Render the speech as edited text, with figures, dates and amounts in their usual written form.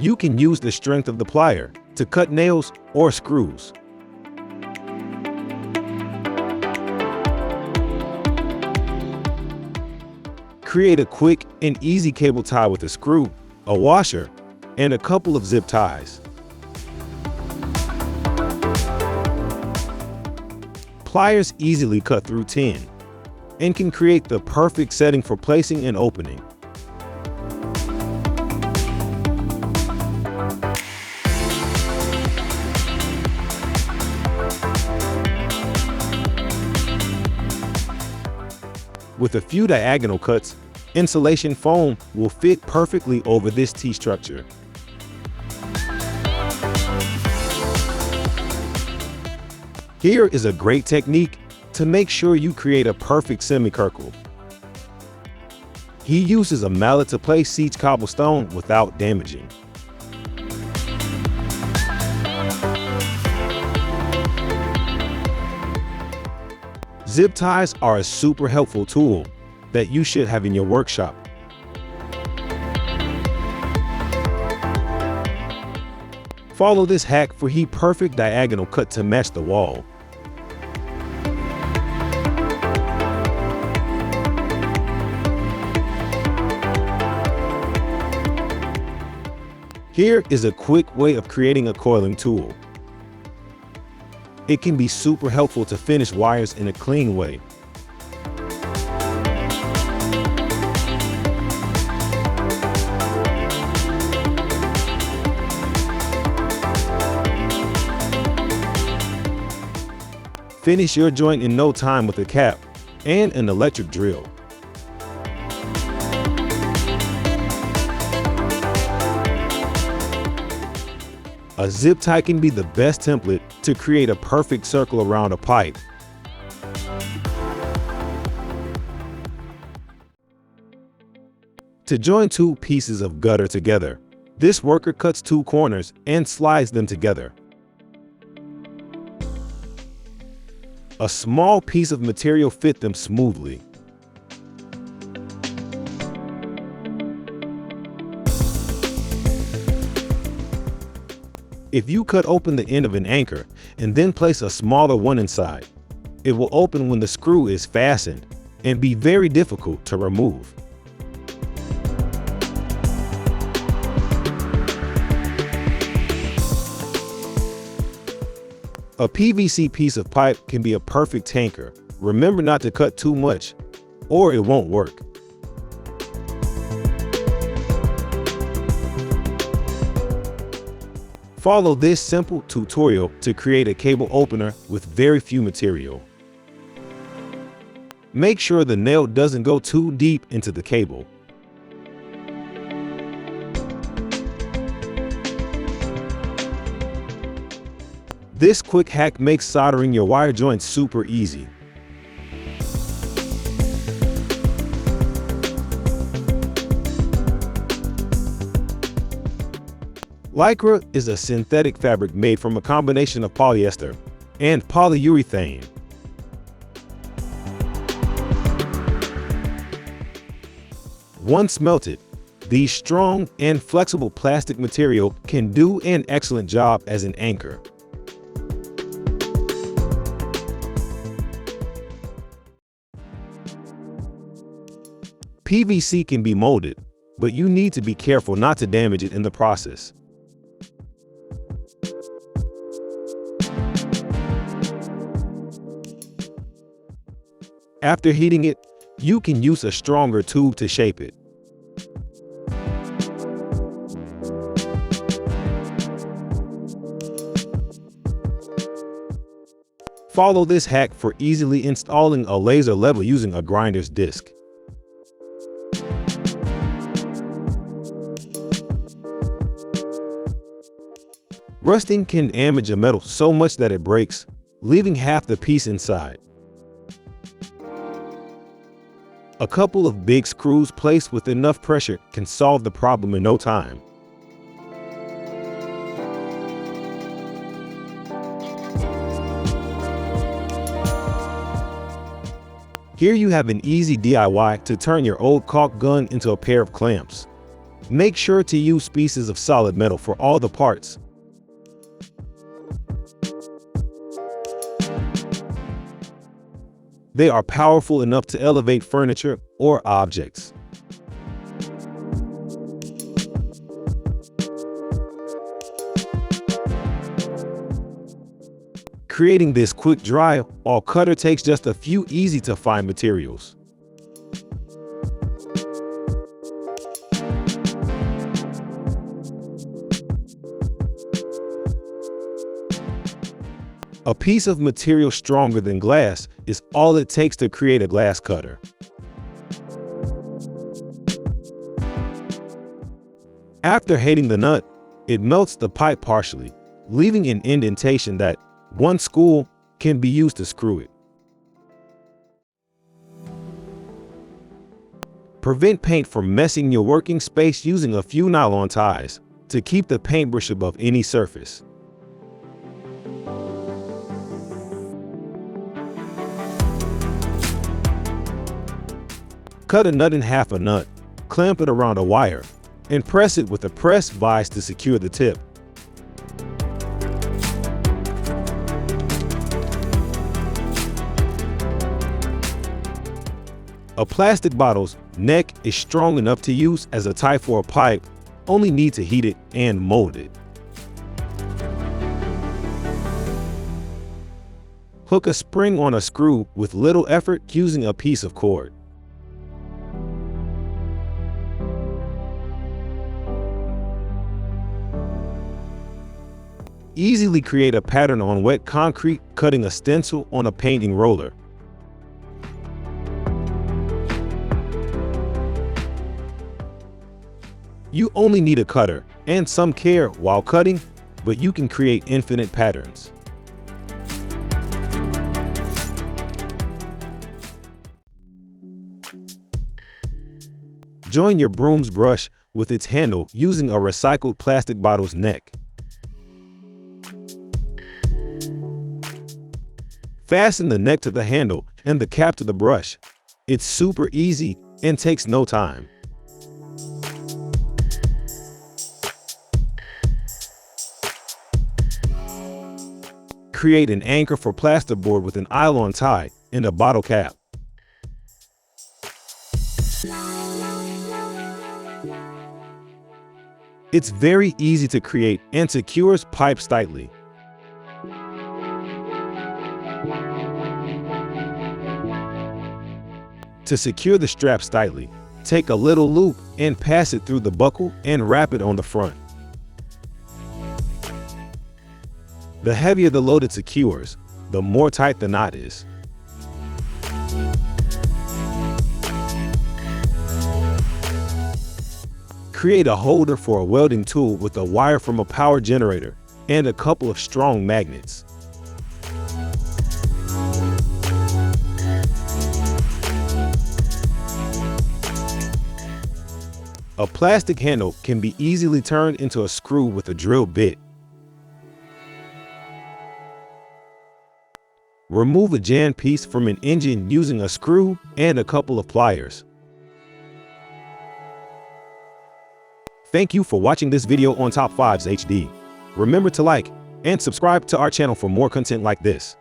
You can use the strength of the plier to cut nails or screws. Create a quick and easy cable tie with a screw, a washer, and a couple of zip ties. Pliers easily cut through tin and can create the perfect setting for placing and opening. With a few diagonal cuts, insulation foam will fit perfectly over this T-structure. Here is a great technique to make sure you create a perfect semicircle. He uses a mallet to place each cobblestone without damaging. Zip ties are a super helpful tool that you should have in your workshop. Follow this hack for the perfect diagonal cut to match the wall. Here is a quick way of creating a coiling tool. It can be super helpful to finish wires in a clean way. Finish your joint in no time with a cap and an electric drill. A zip tie can be the best template to create a perfect circle around a pipe. To join two pieces of gutter together, this worker cuts two corners and slides them together. A small piece of material fit them smoothly. If you cut open the end of an anchor and then place a smaller one inside, it will open when the screw is fastened and be very difficult to remove. A PVC piece of pipe can be a perfect tanker. Remember not to cut too much, or it won't work. Follow this simple tutorial to create a cable opener with very few material. Make sure the nail doesn't go too deep into the cable. This quick hack makes soldering your wire joints super easy. Lycra is a synthetic fabric made from a combination of polyester and polyurethane. Once melted, the strong and flexible plastic material can do an excellent job as an anchor. PVC can be molded, but you need to be careful not to damage it in the process. After heating it, you can use a stronger tube to shape it. Follow this hack for easily installing a laser level using a grinder's disc. Rusting can damage a metal so much that it breaks, leaving half the piece inside. A couple of big screws placed with enough pressure can solve the problem in no time. Here you have an easy DIY to turn your old caulk gun into a pair of clamps. Make sure to use pieces of solid metal for all the parts. They are powerful enough to elevate furniture or objects. Creating this quick dry all cutter takes just a few easy to find materials. A piece of material stronger than glass is all it takes to create a glass cutter. After heating the nut, it melts the pipe partially, leaving an indentation that, once spool, can be used to screw it. Prevent paint from messing your working space using a few nylon ties to keep the paintbrush above any surface. Cut a nut in half a nut, clamp it around a wire, and press it with a press vise to secure the tip. A plastic bottle's neck is strong enough to use as a tie for a pipe, only need to heat it and mold it. Hook a spring on a screw with little effort using a piece of cord. Easily create a pattern on wet concrete, cutting a stencil on a painting roller. You only need a cutter and some care while cutting, but you can create infinite patterns. Join your broom's brush with its handle using a recycled plastic bottle's neck. Fasten the neck to the handle and the cap to the brush. It's super easy and takes no time. Create an anchor for plasterboard with an nylon tie and a bottle cap. It's very easy to create and secures pipes tightly. To secure the straps tightly, take a little loop and pass it through the buckle and wrap it on the front. The heavier the load it secures, the more tight the knot is. Create a holder for a welding tool with a wire from a power generator and a couple of strong magnets. A plastic handle can be easily turned into a screw with a drill bit. Remove a jammed piece from an engine using a screw and a couple of pliers. Thank you for watching this video on Top 5s HD. Remember to like and subscribe to our channel for more content like this.